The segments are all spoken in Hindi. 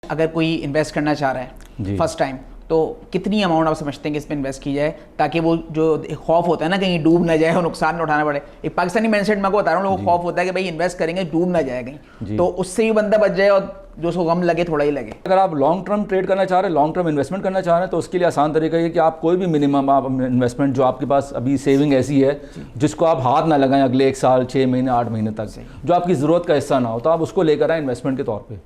अगर कोई इन्वेस्ट करना चाह रहा है फर्स्ट टाइम, तो कितनी अमाउंट आप समझते हैं कि इसमें इन्वेस्ट की जाए ताकि वो जो खौफ होता है ना कहीं डूब ना जाए और नुकसान न उठाना पड़े। एक पाकिस्तानी माइंडसेट मैं को बता रहा हूँ, लोगों को खौफ होता है कि भाई इन्वेस्ट करेंगे डूब ना जाए कहीं, तो उससे भी बंदा बच जाए और जो उसको गम लगे थोड़ा ही लगे। अगर आप लॉन्ग टर्म ट्रेड करना चाह रहे हैं, लॉन्ग टर्म इन्वेस्टमेंट करना चाह रहे हैं, तो उसके लिए आसान तरीका ये कि आप कोई भी मिनिमम आप इन्वेस्टमेंट जो आपके पास अभी सेविंग ऐसी है जिसको आप हाथ ना लगाएं अगले 1 साल 6 महीने 8 महीने तक, जो आपकी ज़रूरत का हिस्सा ना हो, तो आप उसको लेकर आए इन्वेस्टमेंट के तौर पर।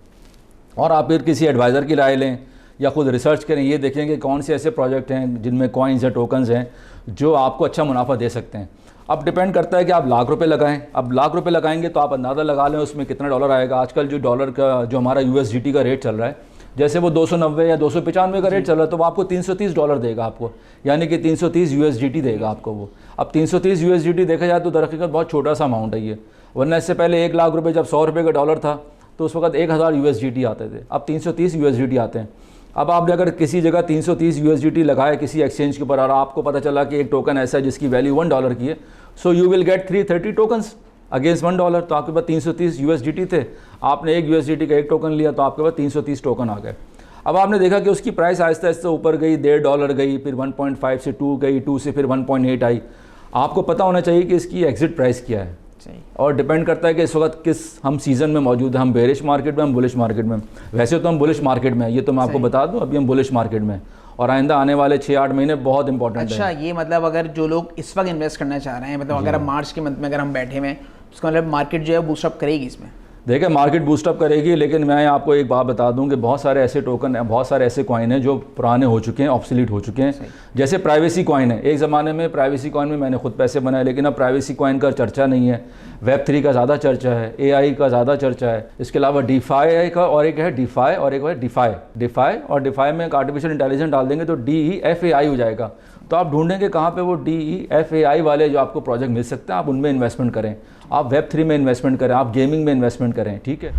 और आप फिर किसी एडवाइज़र की राय लें या खुद रिसर्च करें, ये देखें कि कौन से ऐसे प्रोजेक्ट हैं जिनमें कॉइन्स या टोकन्स हैं जो आपको अच्छा मुनाफा दे सकते हैं। अब डिपेंड करता है कि आप लाख रुपए लगाएं। अब लाख रुपए लगाएंगे तो आप अंदाज़ा लगा लें उसमें कितना डॉलर आएगा। आजकल जो डॉलर का जो हमारा USDT का रेट चल रहा है, जैसे वो 290 या 295 का रेट चल रहा है, तो वो आपको $330 देगा आपको, यानी कि 330 USDT देगा आपको वो। अब 330 USDT देखा जाए तो दरअसल बहुत छोटा सा अमाउंट है ये, वरना इससे पहले 1 लाख रुपये जब 100 रुपये का डॉलर था तो उस वक्त 1000 USDT आते थे, अब 330 USDT आते हैं। अब आपने अगर किसी जगह 330 USDT लगाए किसी एक्सचेंज के ऊपर और आपको पता चला कि एक टोकन ऐसा है जिसकी वैल्यू $1 की है, so you will get 330 tokens against $1। तो आपके पास 330 USDT थे, आपने एक USDT का एक टोकन लिया तो आपके पास 330 टोकन आ गए। अब आपने देखा कि उसकी प्राइस आहिस्ता आहिस्ता ऊपर गई, $1.5 गई, फिर 1.5 से 2 गई, 2 से फिर 1.8 आई। आपको पता होना चाहिए कि इसकी एग्जिट प्राइस क्या है, और डिपेंड करता है कि इस वक्त किस हम सीज़न में मौजूद हैं, हम बेरिश मार्केट में, हम बुलिश मार्केट में। वैसे तो हम बुलिश मार्केट में, ये तो मैं आपको बता दूं, अभी हम बुलिश मार्केट में, और आइंदा आने वाले 6-8 महीने बहुत इंपॉर्टेंट है। अच्छा, ये मतलब अगर जो लोग इस वक्त इन्वेस्ट करना चाह रहे हैं, मतलब अगर हम मार्च के मंथ में अगर हम बैठे हुए हैं, उसका मतलब मार्केट जो है बूस्टअप करेगी इसमें? देखिए, मार्केट बूस्टअप करेगी, लेकिन मैं आपको एक बात बता दूं कि बहुत सारे ऐसे टोकन हैं, बहुत सारे ऐसे कॉइन हैं जो पुराने हो चुके हैं, ऑब्सोलीट हो चुके हैं। जैसे प्राइवेसी कॉइन है, एक ज़माने में प्राइवेसी कॉइन में मैंने खुद पैसे बनाए, लेकिन अब प्राइवेसी कॉइन का चर्चा नहीं है। Web3 का ज़्यादा चर्चा है, AI का ज़्यादा चर्चा है, इसके अलावा DeFi का, और एक है DeFi और एक है DeFi और DeFi में एक आर्टिफिशियल इंटेलिजेंस डाल देंगे तो DeFi हो जाएगा। तो आप ढूंढेंगे कहाँ पे वो DeFi वाले जो आपको प्रोजेक्ट मिल सकते हैं, आप उनमें इन्वेस्टमेंट करें, आप Web3 में इन्वेस्टमेंट करें, आप गेमिंग में इन्वेस्टमेंट करें, ठीक है।